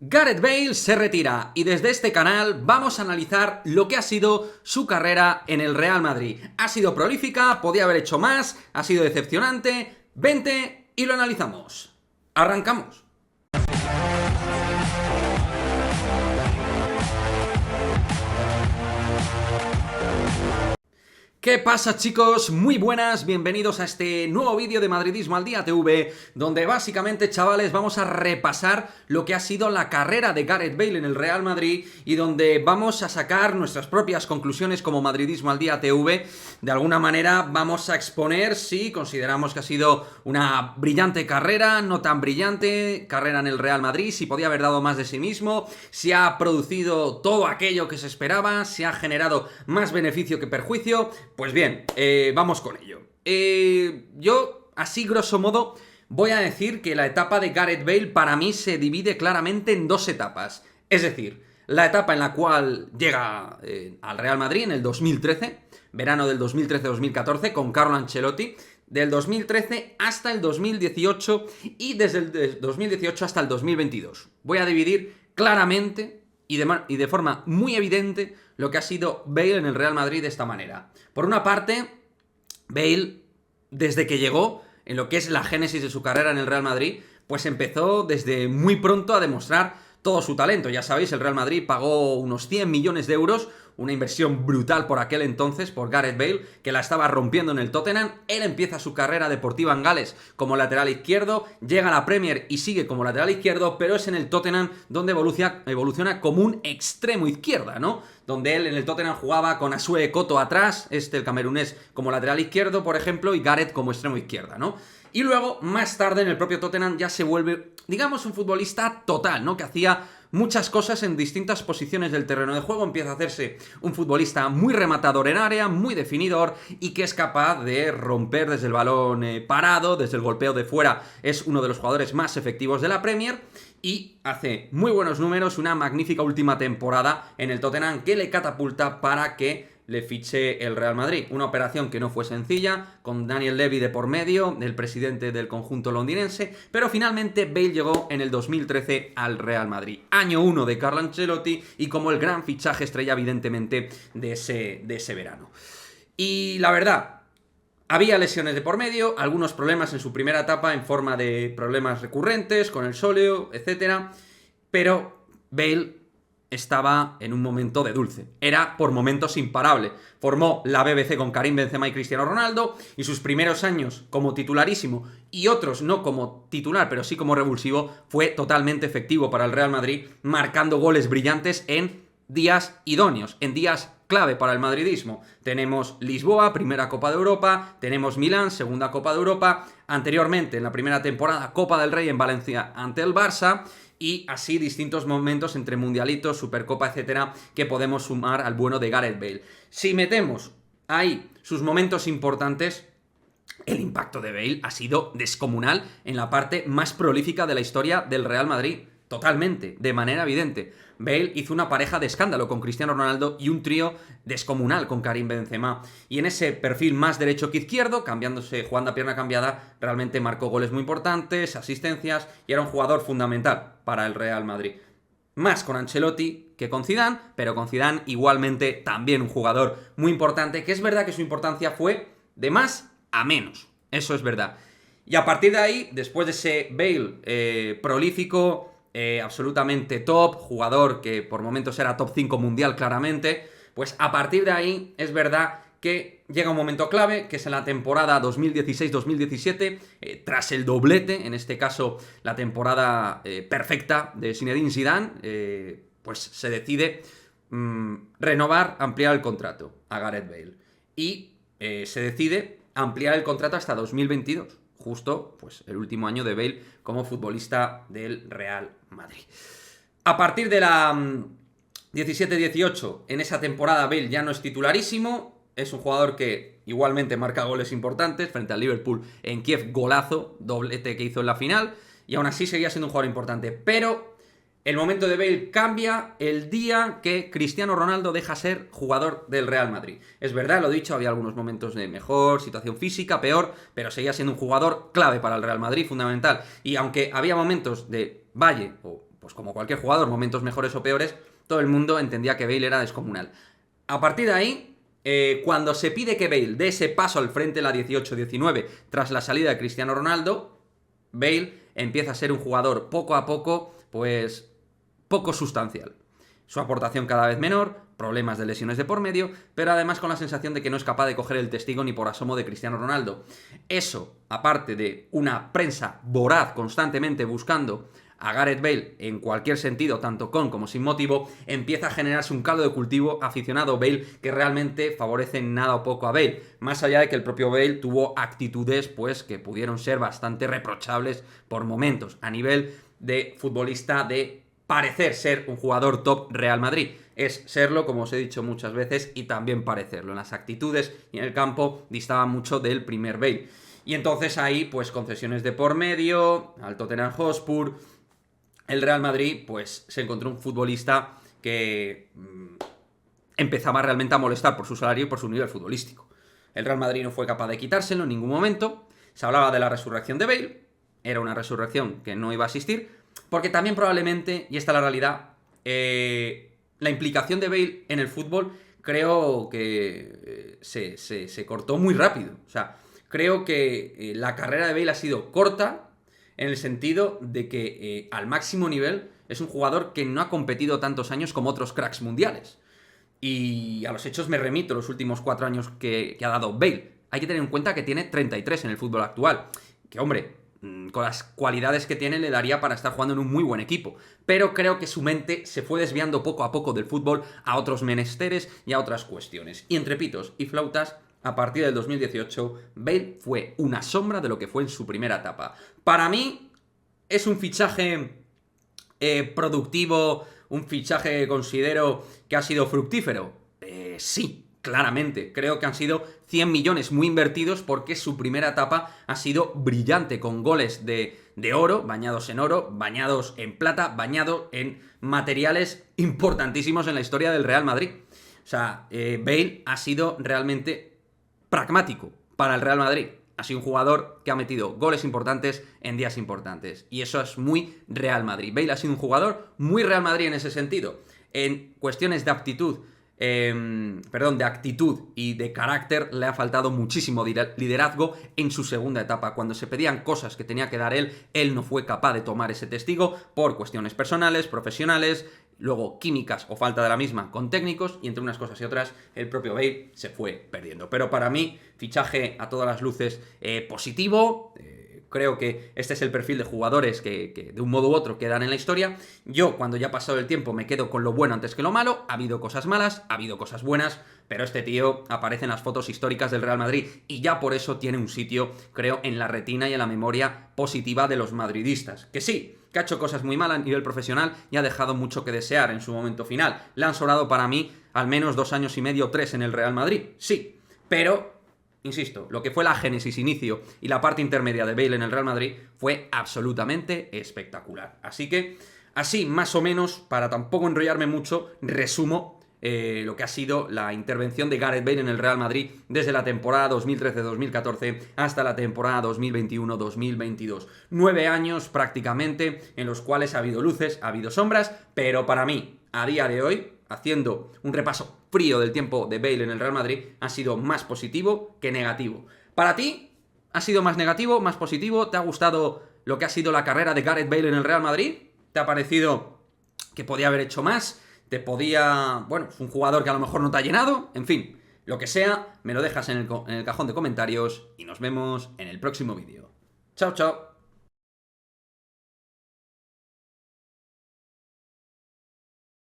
Gareth Bale se retira y desde este canal vamos a analizar lo que ha sido su carrera en el Real Madrid. Ha sido prolífica, podía haber hecho más, ha sido decepcionante. Vente y lo analizamos. ¡Arrancamos! ¿Qué pasa, chicos? Muy buenas, bienvenidos a este nuevo vídeo de Madridismo al Día TV, donde básicamente, chavales, vamos a repasar lo que ha sido la carrera de Gareth Bale en el Real Madrid y donde vamos a sacar nuestras propias conclusiones como Madridismo al Día TV. De alguna manera vamos a exponer si consideramos que ha sido una brillante carrera, no tan brillante carrera en el Real Madrid, si podía haber dado más de sí mismo, si ha producido todo aquello que se esperaba, si ha generado más beneficio que perjuicio. Pues bien, vamos con ello. Yo, así grosso modo, voy a decir que la etapa de Gareth Bale para mí se divide claramente en dos etapas. Es decir, la etapa en la cual llega al Real Madrid en el 2013, verano del 2013-2014, con Carlo Ancelotti, del 2013 hasta el 2018 y desde el 2018 hasta el 2022. Voy a dividir claramente y de forma muy evidente lo que ha sido Bale en el Real Madrid de esta manera. Por una parte, Bale, desde que llegó, en lo que es la génesis de su carrera en el Real Madrid, pues empezó desde muy pronto a demostrar todo su talento. Ya sabéis, el Real Madrid pagó unos 100 millones de euros, una inversión brutal por aquel entonces, por Gareth Bale, que la estaba rompiendo en el Tottenham. Él empieza su carrera deportiva en Gales como lateral izquierdo, llega a la Premier y sigue como lateral izquierdo, pero es en el Tottenham donde evoluciona como un extremo izquierda, ¿no? Donde él en el Tottenham jugaba con Asue Koto atrás, el camerunés, como lateral izquierdo, por ejemplo, y Gareth como extremo izquierda, ¿no? Y luego, más tarde, en el propio Tottenham ya se vuelve, digamos, un futbolista total, ¿no? Que hacía muchas cosas en distintas posiciones del terreno de juego. Empieza a hacerse un futbolista muy rematador en área, muy definidor y que es capaz de romper desde el balón parado, desde el golpeo de fuera. Es uno de los jugadores más efectivos de la Premier y hace muy buenos números, una magnífica última temporada en el Tottenham que le catapulta para que le fiche el Real Madrid. Una operación que no fue sencilla, con Daniel Levy de por medio, el presidente del conjunto londinense, pero finalmente Bale llegó en el 2013 al Real Madrid. Año 1 de Carlo Ancelotti y como el gran fichaje estrella, evidentemente, de ese verano. Y la verdad, había lesiones de por medio, algunos problemas en su primera etapa en forma de problemas recurrentes, con el sóleo, etc. Pero Bale estaba en un momento de dulce. Era por momentos imparable. Formó la BBC con Karim Benzema y Cristiano Ronaldo y sus primeros años como titularísimo y otros no como titular, pero sí como revulsivo, fue totalmente efectivo para el Real Madrid, marcando goles brillantes en días idóneos, en días clave para el madridismo. Tenemos Lisboa, primera Copa de Europa, tenemos Milán, segunda Copa de Europa, anteriormente en la primera temporada Copa del Rey en Valencia ante el Barça, y así distintos momentos entre mundialitos, Supercopa, etcétera, que podemos sumar al bueno de Gareth Bale. Si metemos ahí sus momentos importantes, el impacto de Bale ha sido descomunal en la parte más prolífica de la historia del Real Madrid. Totalmente, de manera evidente. Bale hizo una pareja de escándalo con Cristiano Ronaldo y un trío descomunal con Karim Benzema. Y en ese perfil más derecho que izquierdo, jugando a pierna cambiada, realmente marcó goles muy importantes, asistencias y era un jugador fundamental para el Real Madrid. Más con Ancelotti que con Zidane, pero con Zidane igualmente también un jugador muy importante, que es verdad que su importancia fue de más a menos. Eso es verdad. Y a partir de ahí, después de ese Bale prolífico, absolutamente top, jugador que por momentos era top 5 mundial claramente, pues a partir de ahí es verdad que llega un momento clave, que es en la temporada 2016-2017, tras el doblete, en este caso la temporada perfecta de Zinedine Zidane, pues se decide renovar, ampliar el contrato a Gareth Bale. Y se decide ampliar el contrato hasta 2022. Justo, pues, el último año de Bale como futbolista del Real Madrid. A partir de la 17-18, en esa temporada Bale ya no es titularísimo, es un jugador que igualmente marca goles importantes, frente al Liverpool en Kiev, golazo, doblete que hizo en la final, y aún así seguía siendo un jugador importante, pero el momento de Bale cambia el día que Cristiano Ronaldo deja ser jugador del Real Madrid. Es verdad, lo he dicho, había algunos momentos de mejor, situación física, peor, pero seguía siendo un jugador clave para el Real Madrid, fundamental. Y aunque había momentos de valle, o pues como cualquier jugador, momentos mejores o peores, todo el mundo entendía que Bale era descomunal. A partir de ahí, cuando se pide que Bale dé ese paso al frente en la 18-19 tras la salida de Cristiano Ronaldo, Bale empieza a ser un jugador poco a poco, pues poco sustancial. Su aportación cada vez menor, problemas de lesiones de por medio, pero además con la sensación de que no es capaz de coger el testigo ni por asomo de Cristiano Ronaldo. Eso, aparte de una prensa voraz constantemente buscando a Gareth Bale en cualquier sentido, tanto con como sin motivo, empieza a generarse un caldo de cultivo aficionado Bale que realmente favorece nada o poco a Bale, más allá de que el propio Bale tuvo actitudes pues que pudieron ser bastante reprochables por momentos, a nivel de futbolista de parecer ser un jugador top Real Madrid. Es serlo, como os he dicho muchas veces, y también parecerlo. En las actitudes y en el campo distaba mucho del primer Bale. Y entonces ahí, pues concesiones de por medio, al Tottenham Hotspur, el Real Madrid, pues se encontró un futbolista que empezaba realmente a molestar por su salario y por su nivel futbolístico. El Real Madrid no fue capaz de quitárselo en ningún momento. Se hablaba de la resurrección de Bale. Era una resurrección que no iba a existir, porque también probablemente, y esta es la realidad, la implicación de Bale en el fútbol creo que se cortó muy rápido. O sea, creo que la carrera de Bale ha sido corta en el sentido de que al máximo nivel es un jugador que no ha competido tantos años como otros cracks mundiales. Y a los hechos me remito los últimos 4 años que ha dado Bale. Hay que tener en cuenta que tiene 33 en el fútbol actual. Que hombre, con las cualidades que tiene le daría para estar jugando en un muy buen equipo, pero creo que su mente se fue desviando poco a poco del fútbol a otros menesteres y a otras cuestiones. Y entre pitos y flautas, a partir del 2018, Bale fue una sombra de lo que fue en su primera etapa. Para mí, es un fichaje productivo, un fichaje que considero que ha sido fructífero. Sí. Claramente, creo que han sido 100 millones muy invertidos porque su primera etapa ha sido brillante, con goles de oro, bañados en plata, bañados en materiales importantísimos en la historia del Real Madrid. O sea, Bale ha sido realmente pragmático para el Real Madrid. Ha sido un jugador que ha metido goles importantes en días importantes. Y eso es muy Real Madrid. Bale ha sido un jugador muy Real Madrid en ese sentido. En cuestiones de aptitud, de actitud y de carácter le ha faltado muchísimo liderazgo en su segunda etapa. Cuando se pedían cosas que tenía que dar él no fue capaz de tomar ese testigo por cuestiones personales, profesionales, luego químicas o falta de la misma con técnicos, y entre unas cosas y otras el propio Bale se fue perdiendo. Pero para mí, fichaje a todas las luces positivo. Creo que este es el perfil de jugadores que de un modo u otro quedan en la historia. Yo, cuando ya ha pasado el tiempo, me quedo con lo bueno antes que lo malo. Ha habido cosas malas, ha habido cosas buenas, pero este tío aparece en las fotos históricas del Real Madrid y ya por eso tiene un sitio, creo, en la retina y en la memoria positiva de los madridistas. Que sí, que ha hecho cosas muy malas a nivel profesional y ha dejado mucho que desear en su momento final. Le han sobrado para mí al menos 2 años y medio, 3 en el Real Madrid. Sí, pero insisto, lo que fue la génesis, inicio y la parte intermedia de Bale en el Real Madrid fue absolutamente espectacular. Así que, así más o menos, para tampoco enrollarme mucho, resumo lo que ha sido la intervención de Gareth Bale en el Real Madrid desde la temporada 2013-2014 hasta la temporada 2021-2022. 9 años prácticamente en los cuales ha habido luces, ha habido sombras, pero para mí, a día de hoy, haciendo un repaso frío del tiempo de Bale en el Real Madrid, ha sido más positivo que negativo. ¿Para ti ha sido más negativo, más positivo? ¿Te ha gustado lo que ha sido la carrera de Gareth Bale en el Real Madrid? ¿Te ha parecido que podía haber hecho más? Es un jugador que a lo mejor no te ha llenado. En fin, lo que sea, me lo dejas en el cajón de comentarios y nos vemos en el próximo vídeo. Chao, chao.